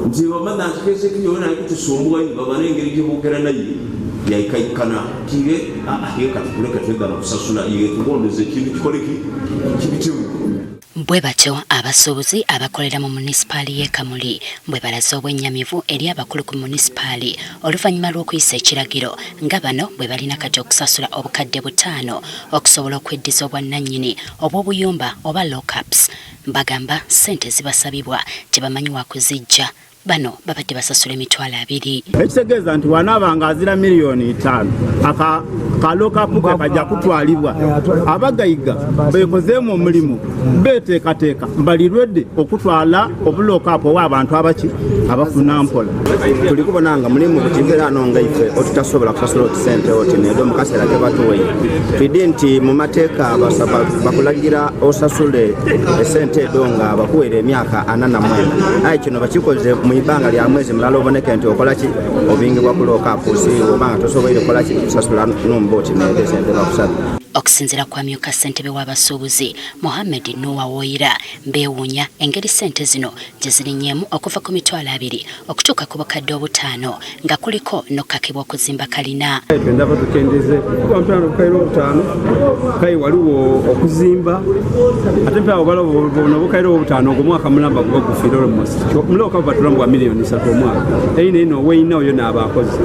nti bamanda kese kiyona kutusumbwa babane ngeri gibukera nayi yaikaikana tige aheka tukuleka twenda kusasula iye tuboneze kintu kikoleki kibitimu. Bwe batyo abasuubuzi abakolera mu munisipali y'e Kamuli bwe balaze obwennyamivu eri abakulu ku munisipali oluvannyuma lw'okuyisa ekiragiro nga bano bwe balina kati okusasula obukadde 5 okusobola okweddiza obwannannyini obw'obuyumba oba lockups. Bagamba ssente zibasabibwa tebamanyi wa kuzijja. Bano babadde basasula emitwalo 2. Ekitegeeza nti wanaabanga azira miliyoni 5 akalokapu ke kajja kutwalibwa abagayiga beekozeemu omulimu beeteekateeka balirwedde okutwala obulokapu obw'abantu abaki abafuna mpola. Tuli kubona nga mulimu bukibeera ano nga ife otutasobola kusasula ssente oti nedo mu kaseera tebatuweyo. Twidde nti mu mateeka bakulagira osasule essente edo nga bakuweera emyaka 49. Aye kino bakikoze mu ibanga lya mwezi mulala oboneke nti okola ki obingibwa ku lookapu si obanga tosoboire kola ki kusasula n'omboti nedo essente bakusaba. Okusinzira kwa myuka ssentebe w'abasuubuzi Mohamed Noah Woira beewuunya engeri ssente zino gye zirinnyemu okuva ku mitwalo 2 okutuuka ku bukadde 5 nga kuliko n'okkakibwa okuzimba kalina. Ndaba tukendeze kuba mpano bukairo 5 kai waliwo okuzimba ate mpano balo bono bukairo 5 ogumwaka mulamba gwo gufira almost muloka batulambwa miliyoni 3 omwaka ino weina oyo n'abakozi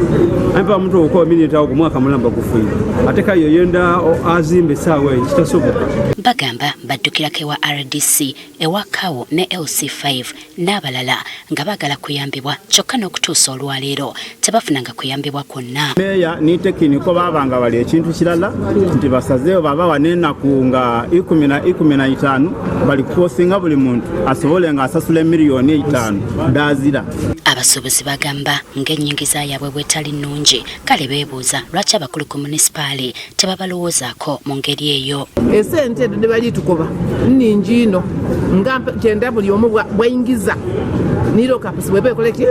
ampa muntu okwa miliyoni 5 ogumwaka mulamba gufira ate kayo yenda azimbe sawe kitasoboka. Bagamba baddukirako ewa RDC ewa Kawo ne LC5 n'abalala nga bagala kuyambibwa kyokka n'okutuusa olwaleero tebafunanga kuyambibwa kwonna. Meya ni tekiniko babanga bali ekintu kirala nti basazeewo baba wanenaku nga 15 bali kukosinga buli muntu asobole nga asasule miliyoni 5 dazira. Abasuubuzi bagamba ng'ennyingiza yaabwe bwetali nnungi kale beebuuza lwaki abakulu ku munisipali tebabalowoozaako mu ngeri eyo. Esente edo ne bali tukoba nningi ino nga kyenda buli omu bwayingiza niro kapisi bwebe koleki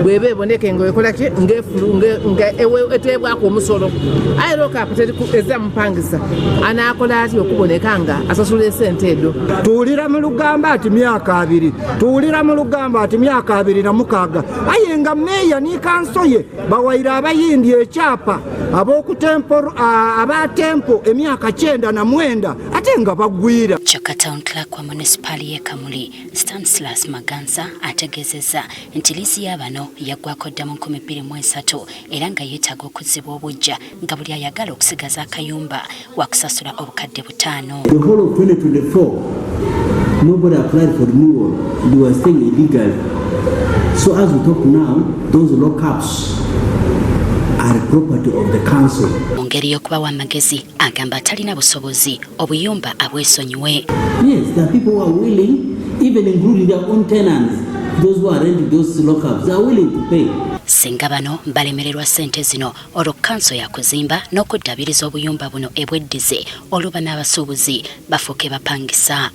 bwebe eboneke nga ekolaki ng'efulu nga eteebwako omusolo aye lokapu eza mupangisa anaakola atya okuboneka nga asasula esente edo. Tuwulira mu Lugamba ati myaka 2 tuwulira mu Lugamba ati myaka 26 aye nga meya ni kanso ye bawayira abayindi ekyapa ab'okutempo abatempo emyaka 99 ate nga bagwira. Kyokka Town Clerk wa munisipali y'e Kamuli Stanislas Maganza ategeezezza nti liisi y'abano yaggwako dda mu 2003 era nga yeetaaga okuzzibwa obujja nga buli ayagala okusigaza akayumba wakusasula obukadde 5. The whole of 2024 nobody applied for renewal. They were staying illegally. So as we talk now, those lockups are property of the council. Mu ngeri y'okubawa amagezi agamba talina busobozi obuyumba abwesonyiwe. Yes, there are people who are willing, even including their own tenants, those who are renting those lockups, they are willing to pay. Singa bano balemererwa ssente zino olwo kanso yakuzimba n'okuddabiriza obuyumba buno ebweddize oluba n'abasuubuzi bafuuke bapangisa.